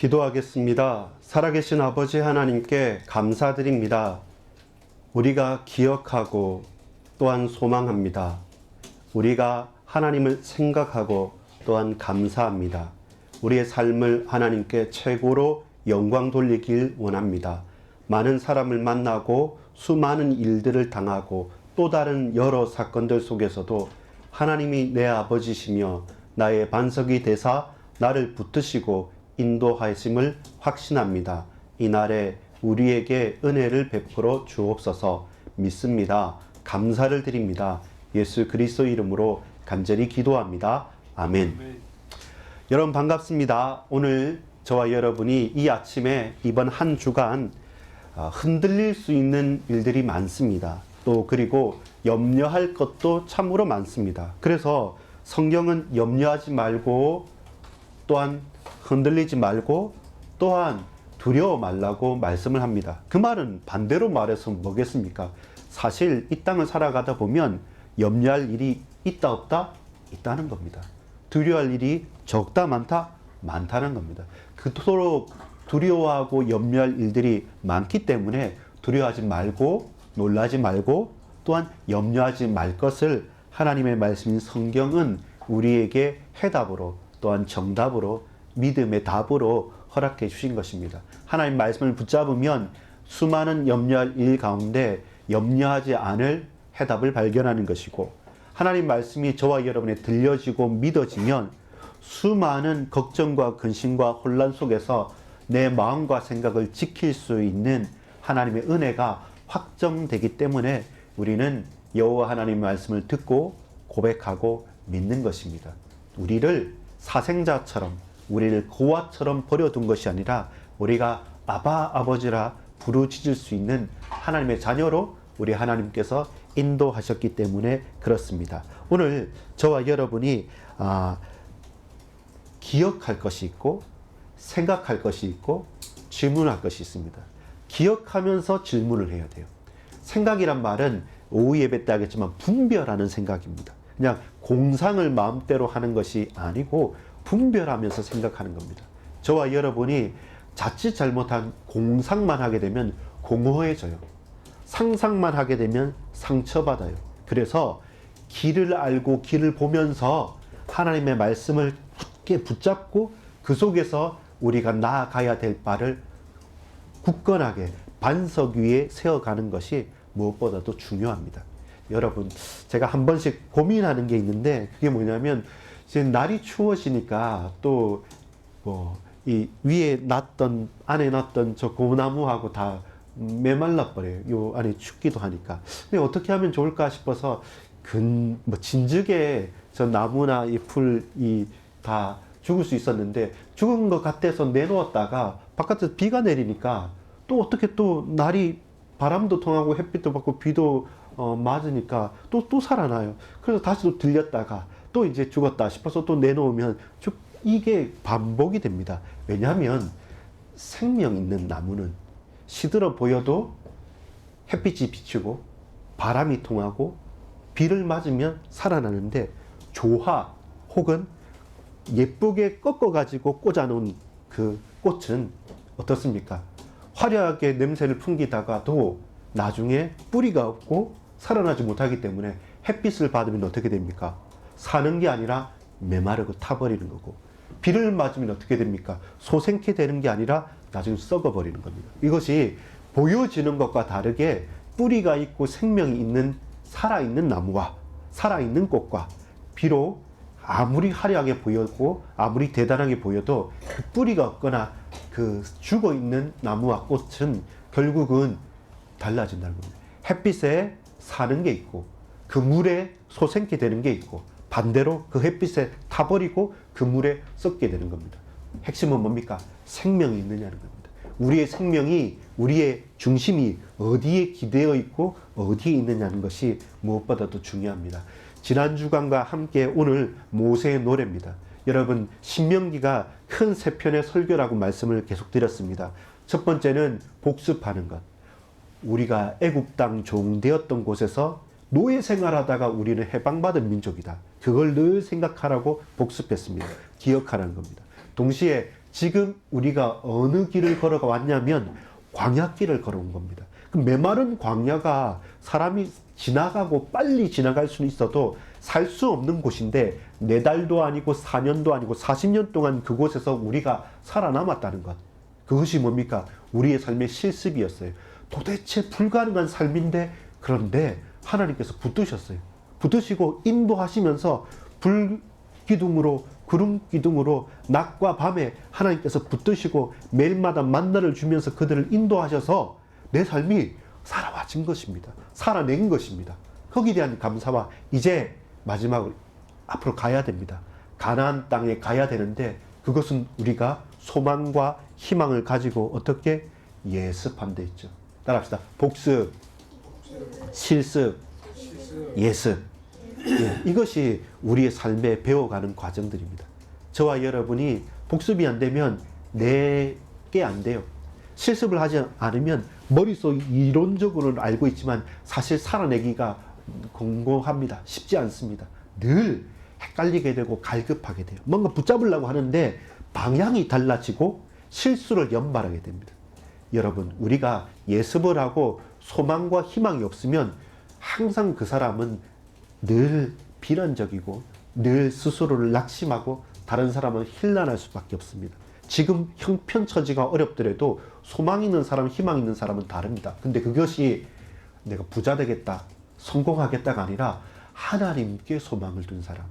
기도하겠습니다. 살아계신 아버지 하나님께 감사드립니다. 우리가 기억하고 또한 소망합니다. 우리가 하나님을 생각하고 또한 감사합니다. 우리의 삶을 하나님께 최고로 영광 돌리길 원합니다. 많은 사람을 만나고 수많은 일들을 당하고 또 다른 여러 사건들 속에서도 하나님이 내 아버지시며 나의 반석이 되사 나를 붙드시고 인도하심을 확신합니다. 이날에 우리에게 은혜를 베풀어 주옵소서. 믿습니다. 감사를 드립니다. 예수 그리스도 이름으로 간절히 기도합니다. 아멘. 여러분 반갑습니다. 오늘 저와 여러분이 이 아침에 이번 한 주간 흔들릴 수 있는 일들이 많습니다. 또 그리고 염려할 것도 참으로 많습니다. 그래서 성경은 염려하지 말고 또한 흔들리지 말고 또한 두려워 말라고 말씀을 합니다. 그 말은 반대로 말해서 뭐겠습니까? 사실 이 땅을 살아가다 보면 염려할 일이 있다 없다? 있다는 겁니다. 두려워할 일이 적다 많다? 많다는 겁니다. 그토록 두려워하고 염려할 일들이 많기 때문에 두려워하지 말고 놀라지 말고 또한 염려하지 말 것을 하나님의 말씀인 성경은 우리에게 해답으로 또한 정답으로 믿음의 답으로 허락해 주신 것입니다. 하나님 말씀을 붙잡으면 수많은 염려할 일 가운데 염려하지 않을 해답을 발견하는 것이고, 하나님 말씀이 저와 여러분에 들려지고 믿어지면 수많은 걱정과 근심과 혼란 속에서 내 마음과 생각을 지킬 수 있는 하나님의 은혜가 확정되기 때문에 우리는 여호와 하나님의 말씀을 듣고 고백하고 믿는 것입니다. 우리를 사생자처럼, 우리를 고아처럼 버려둔 것이 아니라 우리가 아바 아버지라 부르짖을 수 있는 하나님의 자녀로 우리 하나님께서 인도하셨기 때문에 그렇습니다. 오늘 저와 여러분이 기억할 것이 있고 생각할 것이 있고 질문할 것이 있습니다. 기억하면서 질문을 해야 돼요. 생각이란 말은 오후 예배 때 하겠지만 분별하는 생각입니다. 그냥 공상을 마음대로 하는 것이 아니고 분별하면서 생각하는 겁니다. 저와 여러분이 자칫 잘못한 공상만 하게 되면 공허해져요. 상상만 하게 되면 상처받아요. 그래서 길을 알고 길을 보면서 하나님의 말씀을 굳게 붙잡고 그 속에서 우리가 나아가야 될 바를 굳건하게 반석 위에 세워가는 것이 무엇보다도 중요합니다. 여러분, 제가 한 번씩 고민하는 게 있는데 그게 뭐냐면 이제 날이 추워지니까 또 이 위에 놨던 안에 놨던 저 고나무하고 다 메말라 버려요. 요 안에 춥기도 하니까. 근데 어떻게 하면 좋을까 싶어서 진즉에 저 나무나 이 풀이 다 죽을 수 있었는데 죽은 것 같아서 내놓았다가 바깥에서 비가 내리니까 또 어떻게 또 날이 바람도 통하고 햇빛도 받고 비도 맞으니까 또 살아나요. 그래서 다시 또 들렸다가 또 이제 죽었다 싶어서 또 내놓으면 이게 반복이 됩니다. 왜냐하면 생명 있는 나무는 시들어 보여도 햇빛이 비치고 바람이 통하고 비를 맞으면 살아나는데, 조화 혹은 예쁘게 꺾어가지고 꽂아놓은 그 꽃은 어떻습니까? 화려하게 냄새를 풍기다가도 나중에 뿌리가 없고 살아나지 못하기 때문에 햇빛을 받으면 어떻게 됩니까? 사는 게 아니라 메마르고 타버리는 거고, 비를 맞으면 어떻게 됩니까? 소생케 되는 게 아니라 나중에 썩어버리는 겁니다. 이것이 보여지는 것과 다르게 뿌리가 있고 생명이 있는 살아있는 나무와 살아있는 꽃과, 비록 아무리 화려하게 보였고 아무리 대단하게 보여도 그 뿌리가 없거나 그 죽어있는 나무와 꽃은 결국은 달라진다는 겁니다. 햇빛에 사는 게 있고 그 물에 소생케 되는 게 있고, 반대로 그 햇빛에 타버리고 그 물에 썩게 되는 겁니다. 핵심은 뭡니까? 생명이 있느냐는 겁니다. 우리의 생명이, 우리의 중심이 어디에 기대어 있고 어디에 있느냐는 것이 무엇보다도 중요합니다. 지난 주간과 함께 오늘 모세의 노래입니다. 여러분, 신명기가 큰 세 편의 설교라고 말씀을 계속 드렸습니다. 첫 번째는 복습하는 것. 우리가 애굽 땅 종되었던 곳에서 노예 생활하다가 우리는 해방받은 민족이다. 그걸 늘 생각하라고 복습했습니다. 기억하라는 겁니다. 동시에 지금 우리가 어느 길을 걸어가 왔냐면 광야길을 걸어온 겁니다. 그 메마른 광야가 사람이 지나가고 빨리 지나갈 수는 있어도 살 수 없는 곳인데 4달도 아니고 4년도 아니고 40년 동안 그곳에서 우리가 살아남았다는 것. 그것이 뭡니까? 우리의 삶의 실습이었어요. 도대체 불가능한 삶인데, 그런데 하나님께서 붙드셨어요. 붙드시고 인도하시면서 불기둥으로, 구름 기둥으로 낮과 밤에 하나님께서 붙드시고 매일마다 만나를 주면서 그들을 인도하셔서 내 삶이 살아와진 것입니다. 살아낸 것입니다. 거기에 대한 감사와 이제 마지막으로 앞으로 가야 됩니다. 가나안 땅에 가야 되는데 그것은 우리가 소망과 희망을 가지고 어떻게 예습하면 돼 있죠. 따라합시다. 복습, 실습, 예습. 예, 이것이 우리의 삶에 배워가는 과정들입니다. 저와 여러분이 복습이 안 되면 내게 안 돼요. 실습을 하지 않으면 머릿속 이론적으로는 알고 있지만 사실 살아내기가 공고합니다. 쉽지 않습니다. 늘 헷갈리게 되고 갈급하게 돼요. 뭔가 붙잡으려고 하는데 방향이 달라지고 실수를 연발하게 됩니다. 여러분, 우리가 예습을 하고 소망과 희망이 없으면 항상 그 사람은 늘 비난적이고 늘 스스로를 낙심하고 다른 사람은 힐난할 수밖에 없습니다. 지금 형편처지가 어렵더라도 소망 있는 사람, 희망 있는 사람은 다릅니다. 근데 그것이 내가 부자 되겠다, 성공하겠다가 아니라 하나님께 소망을 둔 사람,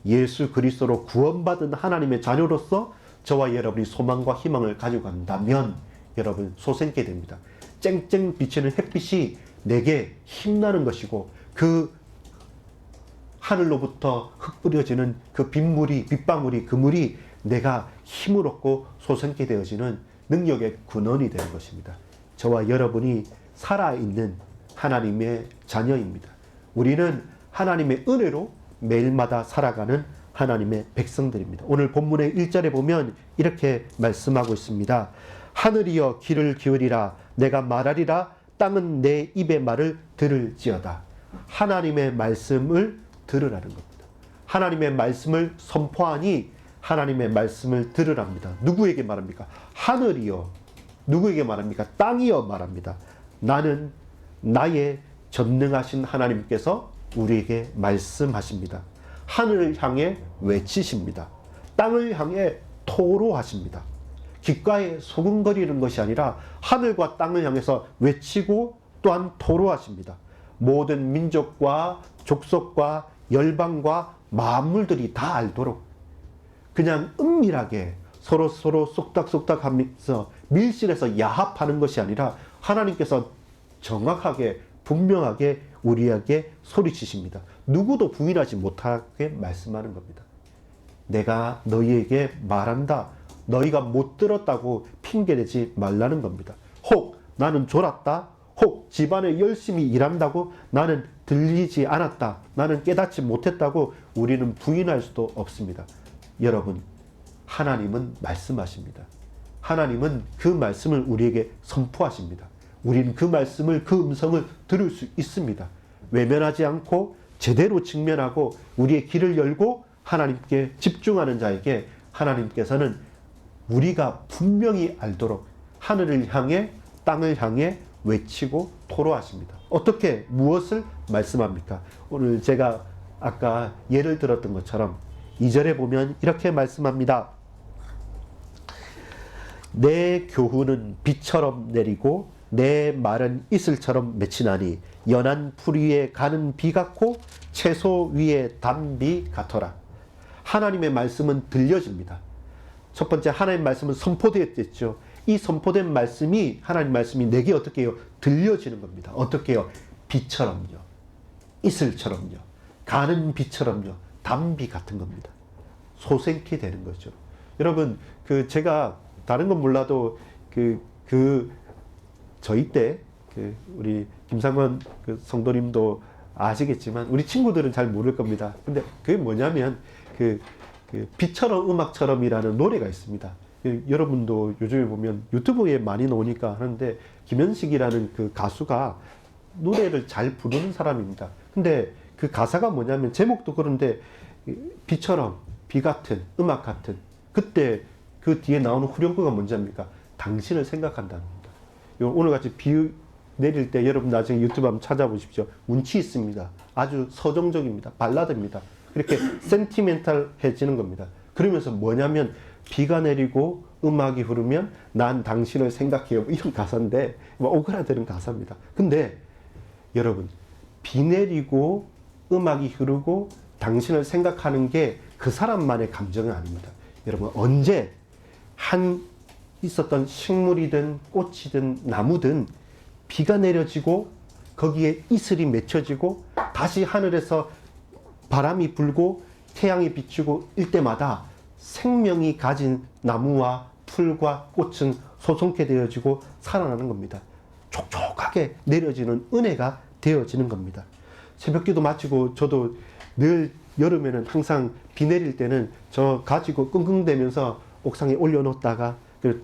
예수 그리스도로 구원받은 하나님의 자녀로서 저와 여러분이 소망과 희망을 가지고 간다면 여러분 소생케 됩니다. 쨍쨍 비치는 햇빛이 내게 힘나는 것이고 그 하늘로부터 흙 뿌려지는 그 빗방울이 그 물이 내가 힘을 얻고 솟게 되어지는 능력의 근원이 되는 것입니다. 저와 여러분이 살아있는 하나님의 자녀입니다. 우리는 하나님의 은혜로 매일마다 살아가는 하나님의 백성들입니다. 오늘 본문의 1절에 보면 이렇게 말씀하고 있습니다. 하늘이여 귀를 기울이라, 내가 말하리라, 땅은 내 입의 말을 들을지어다. 하나님의 말씀을 들으라는 겁니다. 하나님의 말씀을 선포하니 하나님의 말씀을 들으랍니다. 누구에게 말합니까? 하늘이여. 누구에게 말합니까? 땅이여 말합니다. 나는 나의 전능하신 하나님께서 우리에게 말씀하십니다. 하늘을 향해 외치십니다. 땅을 향해 토로하십니다. 귓가에 소근거리는 것이 아니라 하늘과 땅을 향해서 외치고 또한 토로하십니다. 모든 민족과 족속과 열방과 만물들이 다 알도록 그냥 은밀하게 서로 쏙닥쏙닥 하면서 밀실에서 야합하는 것이 아니라 하나님께서 정확하게 분명하게 우리에게 소리치십니다. 누구도 부인하지 못하게 말씀하는 겁니다. 내가 너희에게 말한다. 너희가 못 들었다고 핑계대지 말라는 겁니다. 혹 나는 졸았다. 혹 집안에 열심히 일한다고 나는 들리지 않았다. 나는 깨닫지 못했다고 우리는 부인할 수도 없습니다. 여러분, 하나님은 말씀하십니다. 하나님은 그 말씀을 우리에게 선포하십니다. 우리는 그 말씀을, 그 음성을 들을 수 있습니다. 외면하지 않고 제대로 직면하고 우리의 귀를 열고 하나님께 집중하는 자에게 하나님께서는 우리가 분명히 알도록 하늘을 향해 땅을 향해 외치고 토로하십니다. 어떻게 무엇을 말씀합니까? 오늘 제가 아까 예를 들었던 것처럼 2절에 보면 이렇게 말씀합니다. 내 교훈은 비처럼 내리고 내 말은 이슬처럼 맺히나니 연한 풀 위에 가는 비 같고 채소 위에 단비 같더라. 하나님의 말씀은 들려집니다. 첫 번째, 하나님의 말씀은 선포되었겠죠. 이 선포된 말씀이, 하나님 말씀이 내게 어떻게 해요? 들려지는 겁니다. 어떻게 해요? 비처럼요. 이슬처럼요. 가는 비처럼요. 단비 같은 겁니다. 소생케 되는 거죠. 여러분, 제가 다른 건 몰라도 저희 때 우리 김상원 성도님도 아시겠지만 우리 친구들은 잘 모를 겁니다. 근데 그게 뭐냐면 비처럼 음악처럼이라는 노래가 있습니다. 여러분도 요즘에 보면 유튜브에 많이 나오니까 하는데 김현식이라는 그 가수가 노래를 잘 부르는 사람입니다. 근데 그 가사가 뭐냐면 제목도 그런데 비처럼 비 같은 음악 같은 그때 그 뒤에 나오는 후렴구가 뭔지 압니까? 당신을 생각한다는 겁니다. 오늘같이 비 내릴 때 여러분 나중에 유튜브 한번 찾아보십시오. 운치 있습니다. 아주 서정적입니다. 발라드입니다. 그렇게 센티멘탈해지는 겁니다. 그러면서 뭐냐면 비가 내리고 음악이 흐르면 난 당신을 생각해요. 이런 가사인데 오그라드는 가사입니다. 근데 여러분 비 내리고 음악이 흐르고 당신을 생각하는 게 그 사람만의 감정은 아닙니다. 여러분 언제 있었던 식물이든 꽃이든 나무든 비가 내려지고 거기에 이슬이 맺혀지고 다시 하늘에서 바람이 불고 태양이 비추고 일 때마다 생명이 가진 나무와 풀과 꽃은 소송케 되어지고 살아나는 겁니다. 촉촉하게 내려지는 은혜가 되어지는 겁니다. 새벽기도 마치고 저도 늘 여름에는 항상 비 내릴 때는 저 가지고 끙끙대면서 옥상에 올려놓다가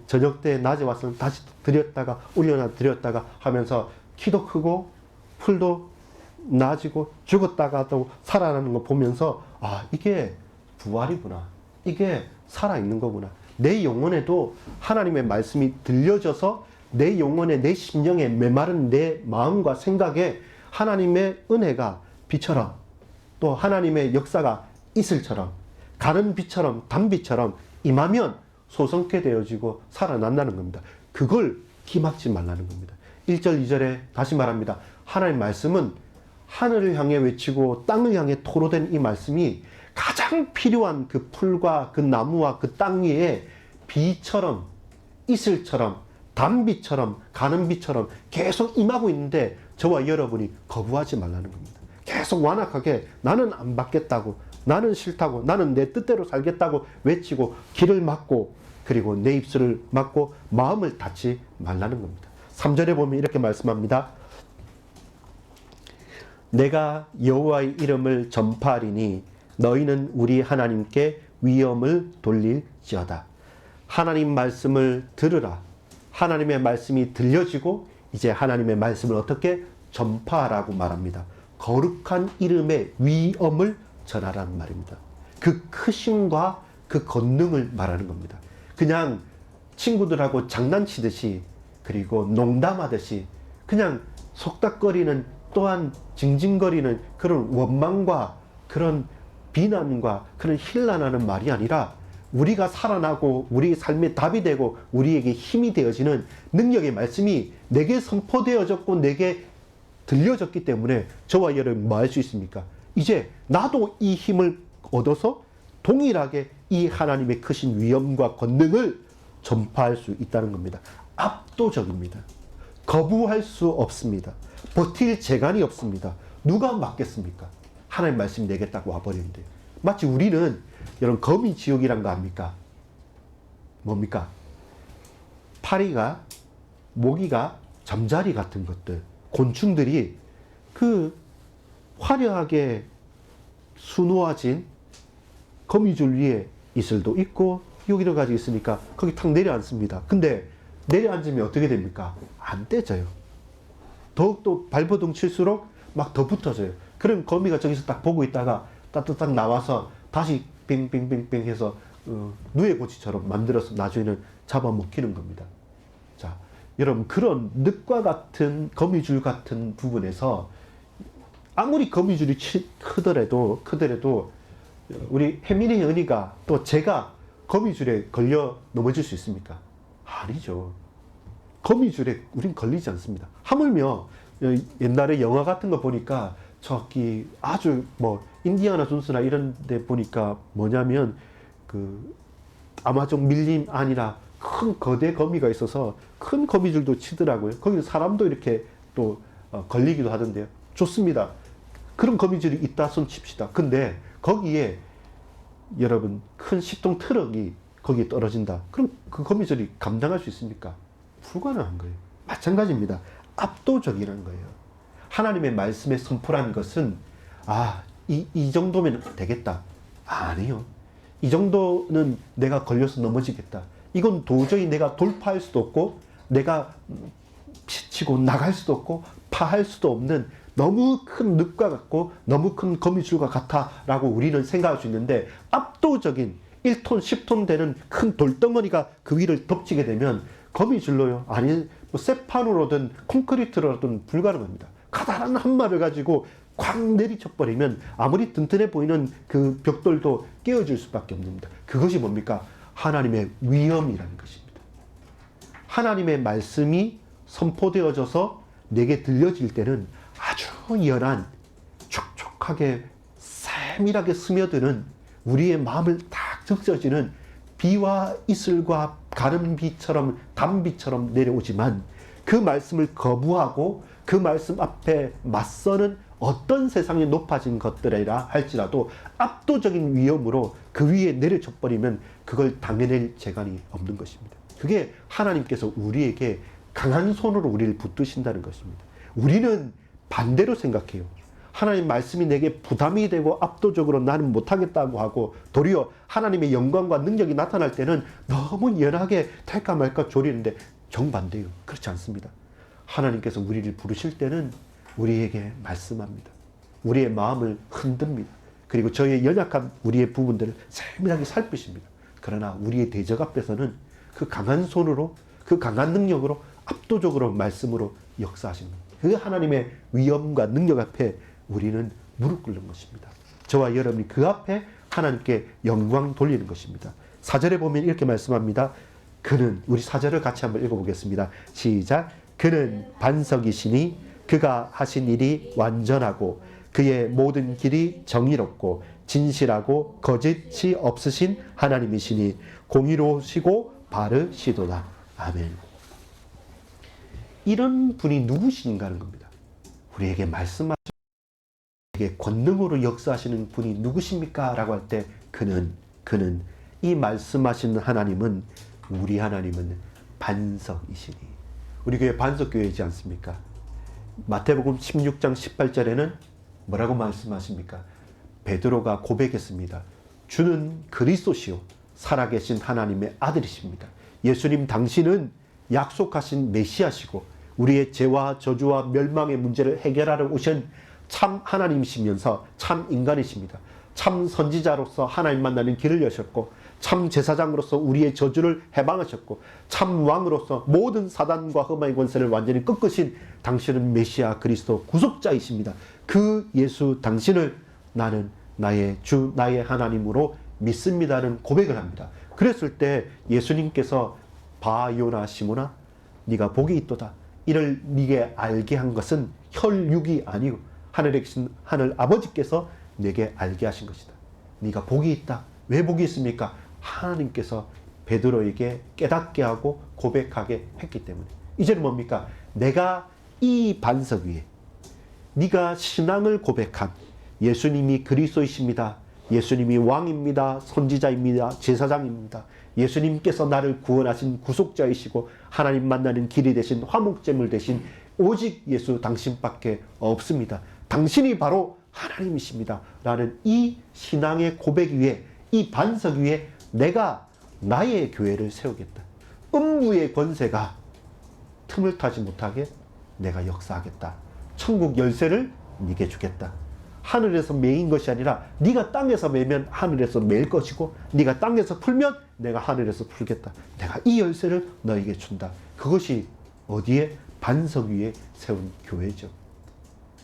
저녁 때 낮에 와서 다시 들였다가 올려놔 들였다가 하면서 키도 크고 풀도 나아지고 죽었다가 또 살아나는 거 보면서 아 이게 부활이구나. 이게 살아있는 거구나. 내 영혼에도 하나님의 말씀이 들려져서 내 영혼에 내 심령에 메마른 내 마음과 생각에 하나님의 은혜가 비처럼 또 하나님의 역사가 이슬처럼 가는 비처럼 단비처럼 임하면 소성케 되어지고 살아난다는 겁니다. 그걸 기막지 말라는 겁니다. 1절 2절에 다시 말합니다. 하나님의 말씀은 하늘을 향해 외치고 땅을 향해 토로된 이 말씀이 가장 필요한 그 풀과 그 나무와 그 땅 위에 비처럼 이슬처럼 단비처럼 가는 비처럼 계속 임하고 있는데 저와 여러분이 거부하지 말라는 겁니다. 계속 완악하게 나는 안 받겠다고 나는 싫다고 나는 내 뜻대로 살겠다고 외치고 길을 막고 그리고 내 입술을 막고 마음을 닫지 말라는 겁니다. 3절에 보면 이렇게 말씀합니다. 내가 여호와의 이름을 전파하리니 너희는 우리 하나님께 위엄을 돌릴지어다. 하나님 말씀을 들으라. 하나님의 말씀이 들려지고 이제 하나님의 말씀을 어떻게 전파하라고 말합니다. 거룩한 이름의 위엄을 전하라는 말입니다. 그 크심과 그 권능을 말하는 겁니다. 그냥 친구들하고 장난치듯이 그리고 농담하듯이 그냥 속닥거리는 또한 징징거리는 그런 원망과 그런 비난과 그런 힐난하는 말이 아니라 우리가 살아나고 우리 삶의 답이 되고 우리에게 힘이 되어지는 능력의 말씀이 내게 선포되어졌고 내게 들려졌기 때문에 저와 여러분 뭐 할 수 있습니까? 이제 나도 이 힘을 얻어서 동일하게 이 하나님의 크신 위엄과 권능을 전파할 수 있다는 겁니다. 압도적입니다. 거부할 수 없습니다. 버틸 재간이 없습니다. 누가 막겠습니까? 하나님 말씀이 내겠다고 와버리는데 마치 우리는 여러분 거미지옥이란 거 압니까? 뭡니까? 파리가 모기가 잠자리 같은 것들 곤충들이 그 화려하게 수놓아진 거미줄 위에 이슬도 있고 여기를 가지고 있으니까 거기 탁 내려앉습니다. 근데 내려앉으면 어떻게 됩니까? 안 떼져요. 더욱더 발버둥 칠수록 막 더 붙어져요. 그럼 거미가 저기서 딱 보고 있다가 따뜻딱 나와서 다시 빙빙빙빙 해서 누에고치처럼 만들어서 나중에는 잡아먹히는 겁니다. 자, 여러분 그런 늑과 같은 거미줄 같은 부분에서 아무리 거미줄이 크더라도 우리 혜민이 은희가 또 제가 거미줄에 걸려 넘어질 수 있습니까? 아니죠. 거미줄에 우린 걸리지 않습니다. 하물며 옛날에 영화 같은 거 보니까 저기 아주 뭐 인디아나 존스나 이런 데 보니까 뭐냐면 그 아마존 밀림 아니라 큰 거대 거미가 있어서 큰 거미줄도 치더라고요. 거기는 사람도 이렇게 또 걸리기도 하던데요. 좋습니다. 그런 거미줄이 있다 손 칩시다. 근데 거기에 여러분 큰 10톤 트럭이 거기에 떨어진다. 그럼 그 거미줄이 감당할 수 있습니까? 불가능한 거예요. 마찬가지입니다. 압도적이라는 거예요. 하나님의 말씀의 선포라는 것은 이 정도면 되겠다. 아니요. 이 정도는 내가 걸려서 넘어지겠다. 이건 도저히 내가 돌파할 수도 없고 내가 치고 나갈 수도 없고 파할 수도 없는 너무 큰 늪과 같고 너무 큰 거미줄과 같아 라고 우리는 생각할 수 있는데 압도적인 1톤, 10톤 되는 큰 돌덩어리가 그 위를 덮치게 되면 검이 질러요. 아니, 뭐 쇠판으로든 콘크리트로든 불가능합니다. 가다란 한 말을 가지고 쾅 내리쳐버리면 아무리 튼튼해 보이는 그 벽돌도 깨어질 수밖에 없습니다. 그것이 뭡니까? 하나님의 위엄이라는 것입니다. 하나님의 말씀이 선포되어져서 내게 들려질 때는 아주 연한, 촉촉하게 세밀하게 스며드는 우리의 마음을 딱 적셔지는 비와 이슬과 가는 비처럼 단비처럼 내려오지만 그 말씀을 거부하고 그 말씀 앞에 맞서는 어떤 세상에 높아진 것들이라 할지라도 압도적인 위험으로 그 위에 내려쳐 버리면 그걸 당해낼 재간이 없는 것입니다. 그게 하나님께서 우리에게 강한 손으로 우리를 붙드신다는 것입니다. 우리는 반대로 생각해요. 하나님 말씀이 내게 부담이 되고 압도적으로 나는 못하겠다고 하고 도리어 하나님의 영광과 능력이 나타날 때는 너무 연하게 될까 말까 조리는데 정반대요. 그렇지 않습니다. 하나님께서 우리를 부르실 때는 우리에게 말씀합니다. 우리의 마음을 흔듭니다. 그리고 저의 연약한 우리의 부분들을 세밀하게 살피십니다. 그러나 우리의 대적 앞에서는 그 강한 손으로 그 강한 능력으로 압도적으로 말씀으로 역사하십니다. 그 하나님의 위엄과 능력 앞에 우리는 무릎 꿇는 것입니다. 저와 여러분이 그 앞에 하나님께 영광 돌리는 것입니다. 4절에 보면 이렇게 말씀합니다. 그는, 우리 4절을 같이 한번 읽어보겠습니다. 시작. 그는 반석이시니 그가 하신 일이 완전하고 그의 모든 길이 정의롭고 진실하고 거짓이 없으신 하나님이시니 공의로우시고 바르시도다. 아멘. 이런 분이 누구신가 하는 겁니다. 우리에게 말씀하시고 우리에게 권능으로 역사하시는 분이 누구십니까? 라고 할 때 그는 이 말씀하시는 하나님은, 우리 하나님은 반석이시니. 우리 교회 반석교회이지 않습니까? 마태복음 16장 18절에는 뭐라고 말씀하십니까? 베드로가 고백했습니다. 주는 그리스도시요 살아계신 하나님의 아들이십니다. 예수님 당신은 약속하신 메시아시고 우리의 죄와 저주와 멸망의 문제를 해결하러 오신 참 하나님이시면서 참 인간이십니다. 참 선지자로서 하나님 만나는 길을 여셨고 참 제사장으로서 우리의 저주를 해방하셨고 참 왕으로서 모든 사단과 흠의 권세를 완전히 꺾으신 당신은 메시아 그리스도 구속자이십니다. 그 예수 당신을 나는 나의 주 나의 하나님으로 믿습니다는 고백을 합니다. 그랬을 때 예수님께서 바요나 시모나 네가 복이 있도다. 이를 네게 알게 한 것은 혈육이 아니고 하늘에 계신 하늘 아버지께서 내게 알게 하신 것이다. 네가 복이 있다. 왜 복이 있습니까? 하나님께서 베드로에게 깨닫게 하고 고백하게 했기 때문에. 이제는 뭡니까? 내가 이 반석 위에 네가 신앙을 고백한 예수님이 그리스도이십니다. 예수님이 왕입니다. 선지자입니다. 제사장입니다. 예수님께서 나를 구원하신 구속자이시고 하나님 만나는 길이 되신 화목제물 되신 오직 예수 당신밖에 없습니다. 당신이 바로 하나님이십니다. 라는 이 신앙의 고백 위에, 이 반석 위에 내가 나의 교회를 세우겠다. 음부의 권세가 틈을 타지 못하게 내가 역사하겠다. 천국 열쇠를 네게 주겠다. 하늘에서 매인 것이 아니라 네가 땅에서 매면 하늘에서 매일 것이고 네가 땅에서 풀면 내가 하늘에서 풀겠다. 내가 이 열쇠를 너에게 준다. 그것이 어디에? 반석 위에 세운 교회죠.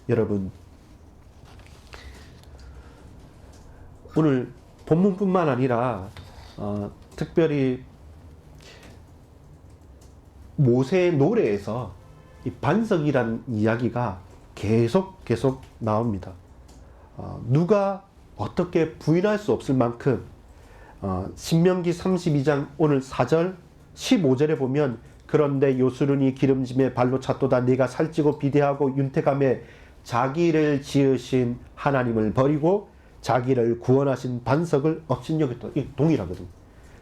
여러분, 오늘 본문뿐만 아니라 특별히 모세의 노래에서 이 반석이라는 이야기가 계속 나옵니다. 누가 어떻게 부인할 수 없을 만큼 신명기 32장 오늘 4절 15절에 보면 그런데 요수run이 기름짐에 발로 찼도다. 네가 살찌고 비대하고 윤택함에 자기를 지으신 하나님을 버리고 자기를 구원하신 반석을 업신여겼다. 이게 동일하거든.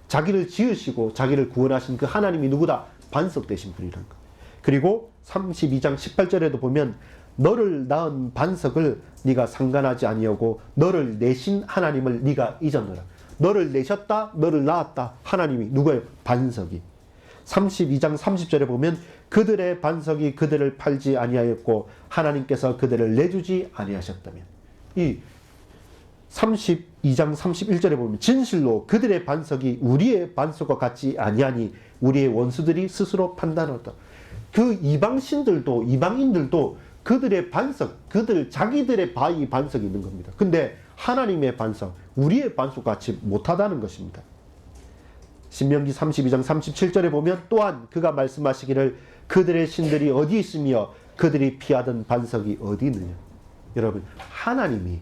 자기를 지으시고 자기를 구원하신 그 하나님이 누구다? 반석 되신 분이라는 거. 그리고 32장 18절에도 보면 너를 낳은 반석을 네가 상관하지 아니하고 너를 내신 하나님을 네가 잊었노라. 너를 내셨다, 너를 낳았다. 하나님이 누구예요? 반석이. 32장 30절에 보면 그들의 반석이 그들을 팔지 아니하였고 하나님께서 그들을 내주지 아니하셨다면, 이 32장 31절에 보면 진실로 그들의 반석이 우리의 반석과 같지 아니하니 우리의 원수들이 스스로 판단하다. 그 이방신들도 이방인들도 그들의 반석, 그들 자기들의 바위 반석이 있는 겁니다. 근데 하나님의 반석, 우리의 반석과 같이 못하다는 것입니다. 신명기 32장 37절에 보면 또한 그가 말씀하시기를 그들의 신들이 어디 있으며 그들이 피하던 반석이 어디 있느냐. 여러분, 하나님이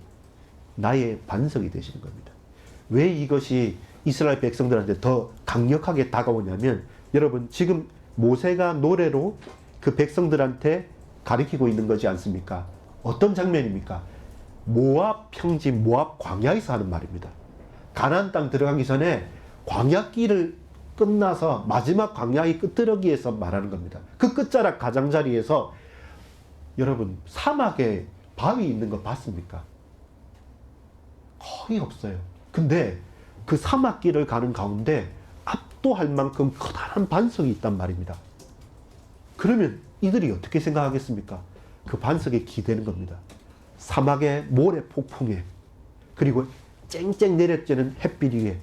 나의 반석이 되시는 겁니다. 왜 이것이 이스라엘 백성들한테 더 강력하게 다가오냐면, 여러분, 지금 모세가 노래로 그 백성들한테 가리키고 있는 거지 않습니까? 어떤 장면입니까? 모압 평지, 모압 광야에서 하는 말입니다. 가나안 땅 들어가기 전에 광야길을 끝나서 마지막 광야의 끝들어기에서 말하는 겁니다. 그 끝자락 가장자리에서 여러분, 사막에 바위 있는 거 봤습니까? 거의 없어요. 근데 그 사막길을 가는 가운데 압도할 만큼 커다란 반석이 있단 말입니다. 그러면 이들이 어떻게 생각하겠습니까? 그 반석에 기대는 겁니다. 사막의 모래 폭풍에, 그리고 쨍쨍 내려쬐는 햇빛 위에,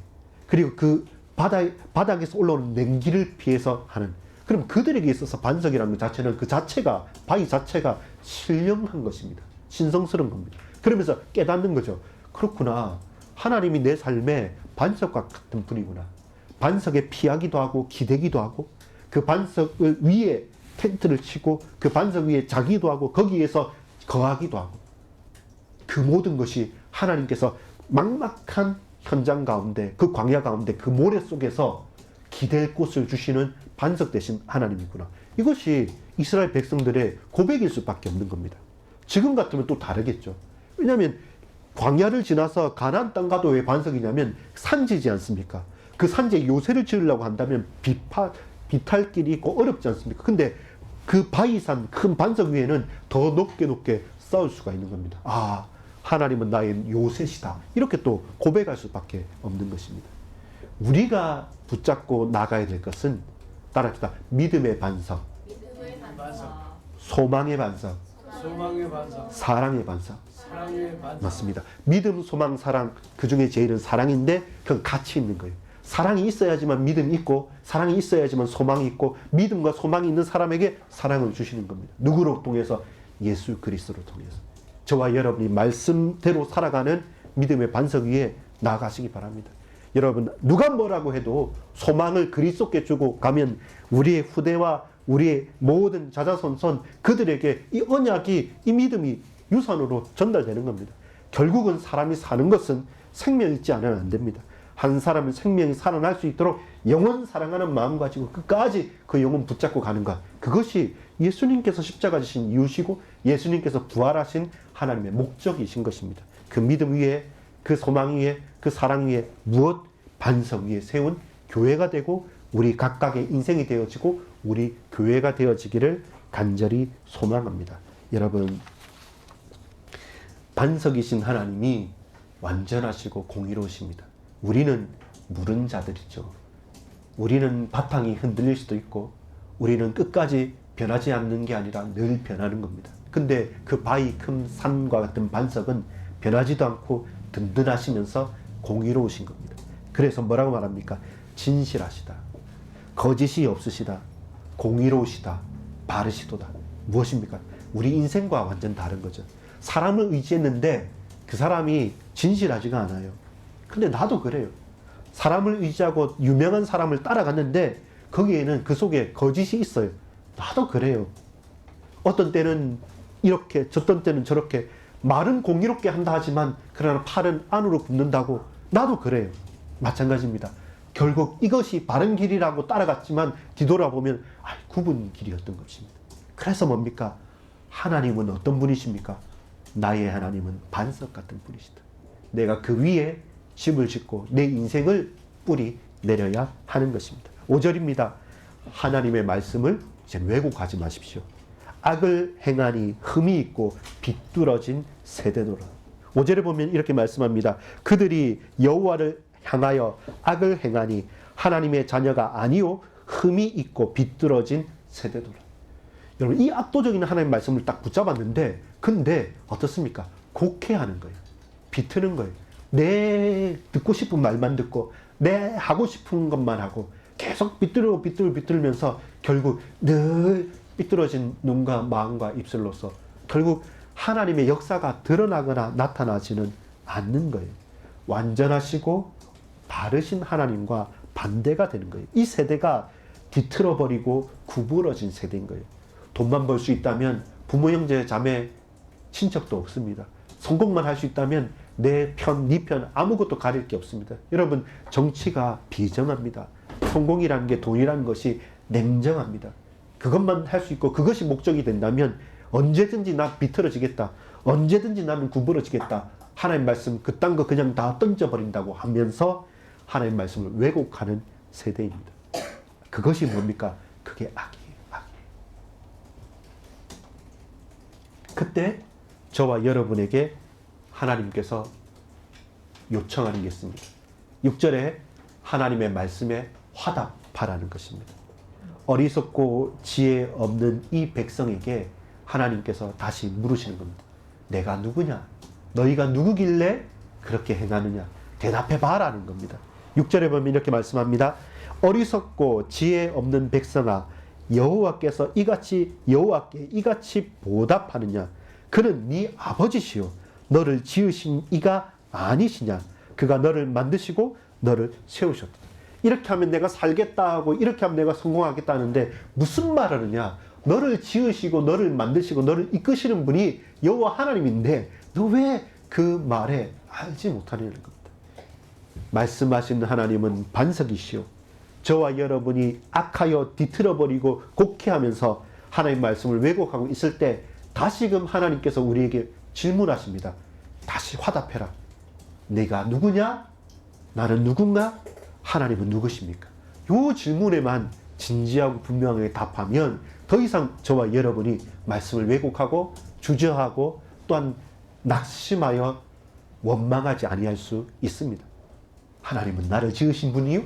그리고 그 바닥에서 올라오는 냉기를 피해서 하는, 그럼 그들에게 있어서 반석이라는 것 자체는 그 자체가, 바위 자체가 신령한 것입니다. 신성스러운 겁니다. 그러면서 깨닫는 거죠. 그렇구나. 하나님이 내 삶에 반석과 같은 분이구나. 반석에 피하기도 하고 기대기도 하고 그 반석 위에 텐트를 치고 그 반석 위에 자기도 하고 거기에서 거하기도 하고, 그 모든 것이 하나님께서 막막한 현장 가운데, 그 광야 가운데, 그 모래 속에서 기댈 곳을 주시는 반석 되신 하나님이구나. 이것이 이스라엘 백성들의 고백일 수밖에 없는 겁니다. 지금 같으면 또 다르겠죠. 왜냐하면 광야를 지나서 가나안 땅 가도 왜 반석이냐면 산지지 않습니까? 그 산지에 요새를 지으려고 한다면 비탈길이 있고 어렵지 않습니까? 근데 그 바위산 큰 반석 위에는 더 높게 쌓을 수가 있는 겁니다. 아, 하나님은 나의 요새시다. 이렇게 또 고백할 수밖에 없는 것입니다. 우리가 붙잡고 나가야 될 것은 따라합시다. 믿음의 반석, 소망의 반석, 사랑의 반석. 맞습니다. 믿음, 소망, 사랑, 그 중에 제일은 사랑인데 그건 같이 있는 거예요. 사랑이 있어야지만 믿음이 있고, 사랑이 있어야지만 소망이 있고, 믿음과 소망이 있는 사람에게 사랑을 주시는 겁니다. 누구로 통해서? 예수 그리스도로 통해서. 저와 여러분이 말씀대로 살아가는 믿음의 반석 위에 나아가시기 바랍니다. 여러분, 누가 뭐라고 해도 소망을 그리스도께 주고 가면 우리의 후대와 우리의 모든 자자손손 그들에게 이 언약이, 이 믿음이 유산으로 전달되는 겁니다. 결국은 사람이 사는 것은 생명 있지 않으면 안 됩니다. 한 사람의 생명이 살아날 수 있도록 영원 사랑하는 마음 가지고 끝까지 그 영혼 붙잡고 가는 것, 그것이 예수님께서 십자가 지신 이유시고 예수님께서 부활하신 하나님의 목적이신 것입니다. 그 믿음 위에, 그 소망 위에, 그 사랑 위에, 무엇? 반석 위에 세운 교회가 되고 우리 각각의 인생이 되어지고 우리 교회가 되어지기를 간절히 소망합니다. 여러분, 반석이신 하나님이 완전하시고 공의로우십니다. 우리는 물은 자들이죠. 우리는 바탕이 흔들릴 수도 있고 우리는 끝까지 변하지 않는 게 아니라 늘 변하는 겁니다. 근데 그 바위 큰 산과 같은 반석은 변하지도 않고 든든하시면서 공의로우신 겁니다. 그래서 뭐라고 말합니까? 진실하시다, 거짓이 없으시다, 공의로우시다, 바르시도다. 무엇입니까? 우리 인생과 완전 다른 거죠. 사람을 의지했는데 그 사람이 진실하지가 않아요. 근데 나도 그래요. 사람을 의지하고 유명한 사람을 따라갔는데 거기에는 그 속에 거짓이 있어요. 나도 그래요. 어떤 때는 이렇게, 어떤 때는 저렇게, 말은 공의롭게 한다 하지만 그러나 팔은 안으로 굽는다고. 나도 그래요. 마찬가지입니다. 결국 이것이 바른 길이라고 따라갔지만 뒤돌아보면 굽은 길이었던 것입니다. 그래서 뭡니까? 하나님은 어떤 분이십니까? 나의 하나님은 반석 같은 분이시다. 내가 그 위에 집을 짓고 내 인생을 뿌리 내려야 하는 것입니다. 5절입니다. 하나님의 말씀을 이제 왜곡하지 마십시오. 악을 행하니 흠이 있고 비뚤어진 세대도라. 5절에 보면 이렇게 말씀합니다. 그들이 여호와를 향하여 악을 행하니 하나님의 자녀가 아니요 흠이 있고 비뚤어진 세대도라. 여러분, 이 압도적인 하나님의 말씀을 딱 붙잡았는데 근데 어떻습니까? 곡해하는 거예요. 비트는 거예요. 내 듣고 싶은 말만 듣고 내 하고 싶은 것만 하고 계속 비뚤면서 결국 늘 삐뚤어진 눈과 마음과 입술로서 결국 하나님의 역사가 드러나거나 나타나지는 않는 거예요. 완전하시고 바르신 하나님과 반대가 되는 거예요. 이 세대가 뒤틀어버리고 구부러진 세대인 거예요. 돈만 벌 수 있다면 부모, 형제, 자매, 친척도 없습니다. 성공만 할 수 있다면 내 편, 네 편 아무것도 가릴 게 없습니다. 여러분, 정치가 비정합니다. 성공이라는 게 돈이라는 것이 냉정합니다. 그것만 할 수 있고 그것이 목적이 된다면 언제든지 나 비틀어지겠다. 언제든지 나는 구부러지겠다. 하나님 말씀 그딴 거 그냥 다 던져버린다고 하면서 하나님 말씀을 왜곡하는 세대입니다. 그것이 뭡니까? 그게 악이에요. 악이에요. 그때 저와 여러분에게 하나님께서 요청하는 게 있습니다. 6절에 하나님의 말씀에 화답하라는 것입니다. 어리석고 지혜 없는 이 백성에게 하나님께서 다시 물으시는 겁니다. 내가 누구냐? 너희가 누구길래 그렇게 행하느냐? 대답해봐라는 겁니다. 6절에 보면 이렇게 말씀합니다. 어리석고 지혜 없는 백성아, 여호와께서 여호와께 이같이 보답하느냐? 그는 네 아버지시요 너를 지으신 이가 아니시냐? 그가 너를 만드시고 너를 세우셨다. 이렇게 하면 내가 살겠다 하고 이렇게 하면 내가 성공하겠다 하는데 무슨 말을 하느냐? 너를 지으시고 너를 만드시고 너를 이끄시는 분이 여호와 하나님인데 너 왜 그 말에 알지 못하느냐는 겁니다. 말씀하신 하나님은 반석이시오. 저와 여러분이 악하여 뒤틀어버리고 곡해하면서 하나님 말씀을 왜곡하고 있을 때 다시금 하나님께서 우리에게 질문하십니다. 다시 화답해라. 내가 누구냐? 나는 누군가? 하나님은 누구십니까? 이 질문에만 진지하고 분명하게 답하면 더 이상 저와 여러분이 말씀을 왜곡하고 주저하고 또한 낙심하여 원망하지 아니할 수 있습니다. 하나님은 나를 지으신 분이요?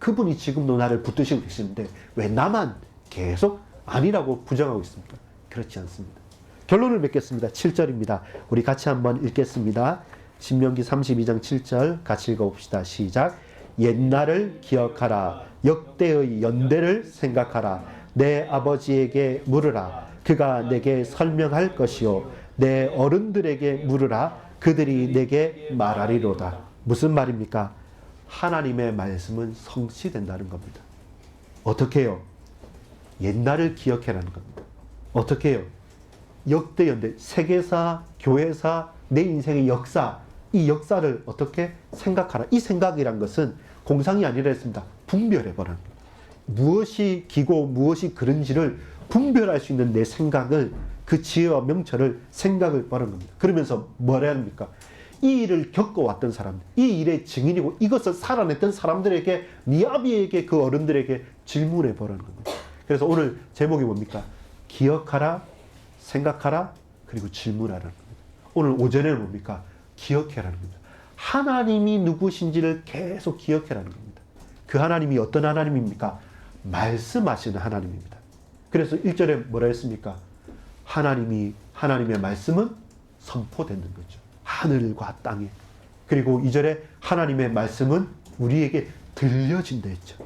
그분이 지금도 나를 붙드시고 계시는데 왜 나만 계속 아니라고 부정하고 있습니까? 그렇지 않습니다. 결론을 맺겠습니다. 7절입니다. 우리 같이 한번 읽겠습니다. 신명기 32장 7절 같이 읽어봅시다. 시작. 옛날을 기억하라. 역대의 연대를 생각하라. 내 아버지에게 물으라. 그가 내게 설명할 것이요. 내 어른들에게 물으라. 그들이 내게 말하리로다. 무슨 말입니까? 하나님의 말씀은 성취된다는 겁니다. 어떻게 해요? 옛날을 기억해라는 겁니다. 어떻게 해요? 역대 연대, 세계사, 교회사, 내 인생의 역사, 이 역사를 어떻게 생각하라. 이 생각이란 것은 공상이 아니라 했습니다. 분별해보라는 겁니다. 무엇이 기고 무엇이 그런지를 분별할 수 있는 내 생각을 그 지혜와 명철을 생각을 보는 겁니다. 그러면서 뭐라 합니까? 이 일을 겪어왔던 사람들, 이 일의 증인이고 이것을 살아냈던 사람들에게 네 아비에게 그 어른들에게 질문해 보라는 겁니다. 그래서 오늘 제목이 뭡니까? 기억하라, 생각하라, 그리고 질문하라는 겁니다. 오늘 오전에는 뭡니까? 기억해라는 겁니다. 하나님이 누구신지를 계속 기억해라는 겁니다. 그 하나님이 어떤 하나님입니까? 말씀하시는 하나님입니다. 그래서 1절에 뭐라 했습니까? 하나님의 말씀은 선포되는 거죠. 하늘과 땅에. 그리고 2절에 하나님의 말씀은 우리에게 들려진다 했죠.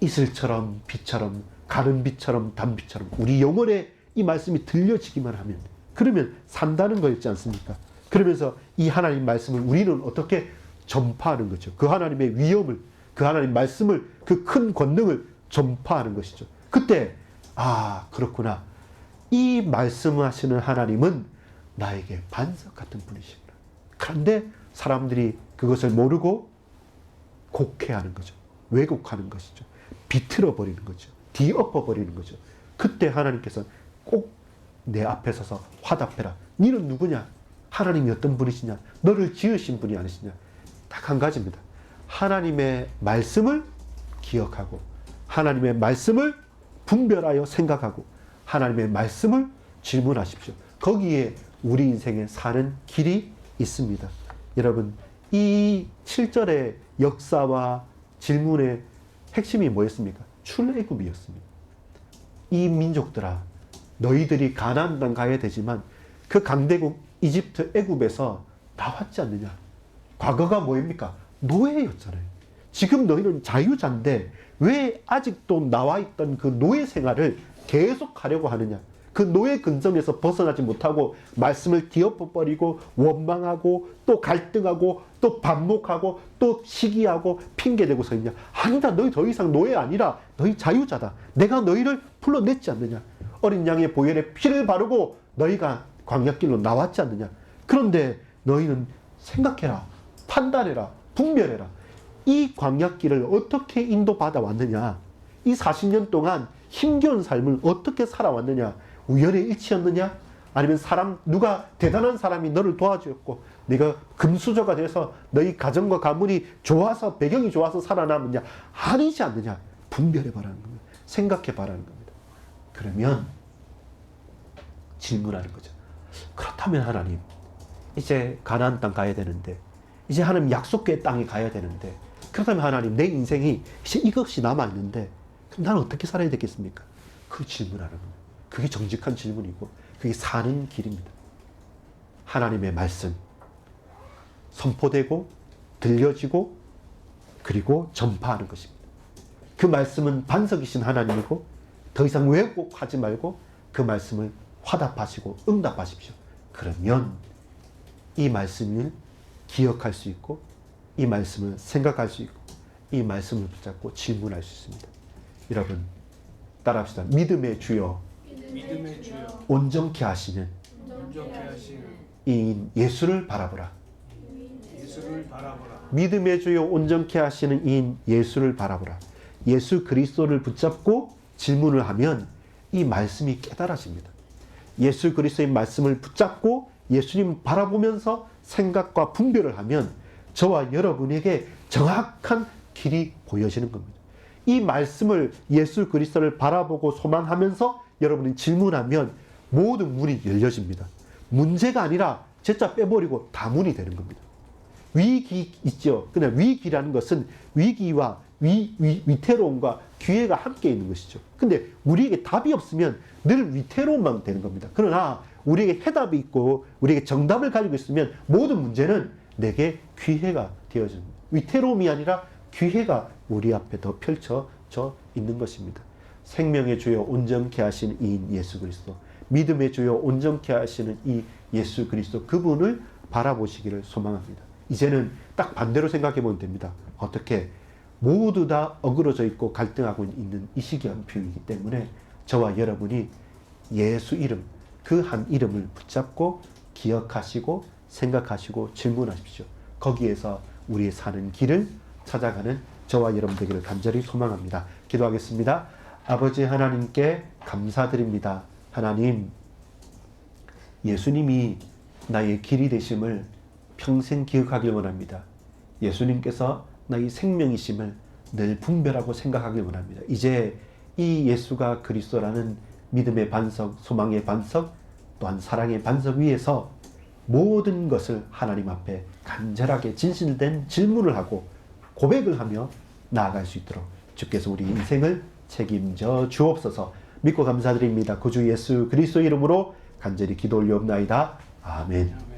이슬처럼 비처럼 가른비처럼 단비처럼 우리 영혼에 이 말씀이 들려지기만 하면 그러면 산다는 거였지 않습니까? 그러면서 이 하나님 말씀을 우리는 어떻게 전파하는 거죠. 그 하나님의 위엄을, 그 하나님 말씀을, 그 큰 권능을 전파하는 것이죠. 그때 그렇구나. 이 말씀하시는 하나님은 나에게 반석 같은 분이시구나. 그런데 사람들이 그것을 모르고 곡해하는 거죠. 왜곡하는 것이죠. 비틀어 버리는 거죠. 뒤엎어 버리는 거죠. 그때 하나님께서 꼭 내 앞에 서서 화답해라. 너는 누구냐? 하나님이 어떤 분이시냐? 너를 지으신 분이 아니시냐? 딱 한 가지입니다. 하나님의 말씀을 기억하고 하나님의 말씀을 분별하여 생각하고 하나님의 말씀을 질문하십시오. 거기에 우리 인생에 사는 길이 있습니다. 여러분, 이 7절의 역사와 질문의 핵심이 뭐였습니까? 출애굽이었습니다. 이 민족들아, 너희들이 가나안 땅 가야 되지만 그 강대국 이집트 애굽에서 나왔지 않느냐? 과거가 뭐입니까? 노예였잖아요. 지금 너희는 자유자인데 왜 아직도 나와 있던 그 노예 생활을 계속하려고 하느냐? 그 노예 근성에서 벗어나지 못하고 말씀을 뒤엎어버리고 원망하고 또 갈등하고 또 반목하고 또 시기하고 핑계대고 서 있냐? 아니다. 너희 더 이상 노예 아니라 너희 자유자다. 내가 너희를 불러냈지 않느냐? 어린 양의 보혈에 피를 바르고 너희가 광야길로 나왔지 않느냐? 그런데 너희는 생각해라. 판단해라. 분별해라. 이 광야길을 어떻게 인도받아 왔느냐? 이 40년 동안 힘겨운 삶을 어떻게 살아왔느냐? 우연의 일치였느냐? 아니면 누가 대단한 사람이 너를 도와주었고 네가 금수저가 돼서 너희 가정과 가문이 좋아서 배경이 좋아서 살아남느냐? 아니지 않느냐? 분별해봐라는 겁니다. 생각해봐라는 겁니다. 그러면 질문하는 거죠. 그렇다면 하나님, 이제 가나안 땅 가야 되는데, 이제 하나님 약속의 땅에 가야 되는데, 그렇다면 하나님, 내 인생이 이제 이것이 남아있는데 그럼 나는 어떻게 살아야 되겠습니까? 그 질문하는 겁니다. 그게 정직한 질문이고 그게 사는 길입니다. 하나님의 말씀 선포되고 들려지고 그리고 전파하는 것입니다. 그 말씀은 반석이신 하나님이고 더 이상 왜곡하지 말고 그 말씀을 화답하시고 응답하십시오. 그러면 이 말씀을 기억할 수 있고 이 말씀을 생각할 수 있고 이 말씀을 붙잡고 질문할 수 있습니다. 여러분 따라합시다. 믿음의 주여, 온전케 하시는 이인 예수를 바라보라. 믿음의 주여, 온전케 하시는 이인 예수를 바라보라. 예수 그리스도를 붙잡고 질문을 하면 이 말씀이 깨달아집니다. 예수 그리스도의 말씀을 붙잡고 예수님 바라보면서 생각과 분별을 하면 저와 여러분에게 정확한 길이 보여지는 겁니다. 이 말씀을 예수 그리스도를 바라보고 소망하면서 여러분이 질문하면 모든 문이 열려집니다. 문제가 아니라 제자 빼버리고 다 문이 되는 겁니다. 위기 있죠. 그냥 위기라는 것은 위기와 위태로움과 기회가 함께 있는 것이죠. 근데 우리에게 답이 없으면 늘 위태로움만 되는 겁니다. 그러나 우리에게 해답이 있고 우리에게 정답을 가지고 있으면 모든 문제는 내게 기회가 되어집니다. 위태로움이 아니라 기회가 우리 앞에 더 펼쳐져 있는 것입니다. 생명의 주여, 온전케 하시는 이인 예수 그리스도, 믿음의 주여, 온전케 하시는 이 예수 그리스도, 그분을 바라보시기를 소망합니다. 이제는 딱 반대로 생각해 보면 됩니다. 어떻게? 모두 다 어그러져 있고 갈등하고 있는 이 시기이기 때문에 저와 여러분이 예수 이름, 그 한 이름을 붙잡고 기억하시고 생각하시고 질문하십시오. 거기에서 우리의 사는 길을 찾아가는 저와 여러분 되기를 간절히 소망합니다. 기도하겠습니다. 아버지 하나님께 감사드립니다. 하나님, 예수님이 나의 길이 되심을 평생 기억하길 원합니다. 예수님께서 나의 생명이심을 늘 분별하고 생각하길 원합니다. 이제 이 예수가 그리스도라는 믿음의 반석, 소망의 반석, 또한 사랑의 반석 위에서 모든 것을 하나님 앞에 간절하게 진실된 질문을 하고 고백을 하며 나아갈 수 있도록 주께서 우리 인생을 책임져 주옵소서. 믿고 감사드립니다. 구주 예수 그리스도 이름으로 간절히 기도 올리옵나이다. 아멘.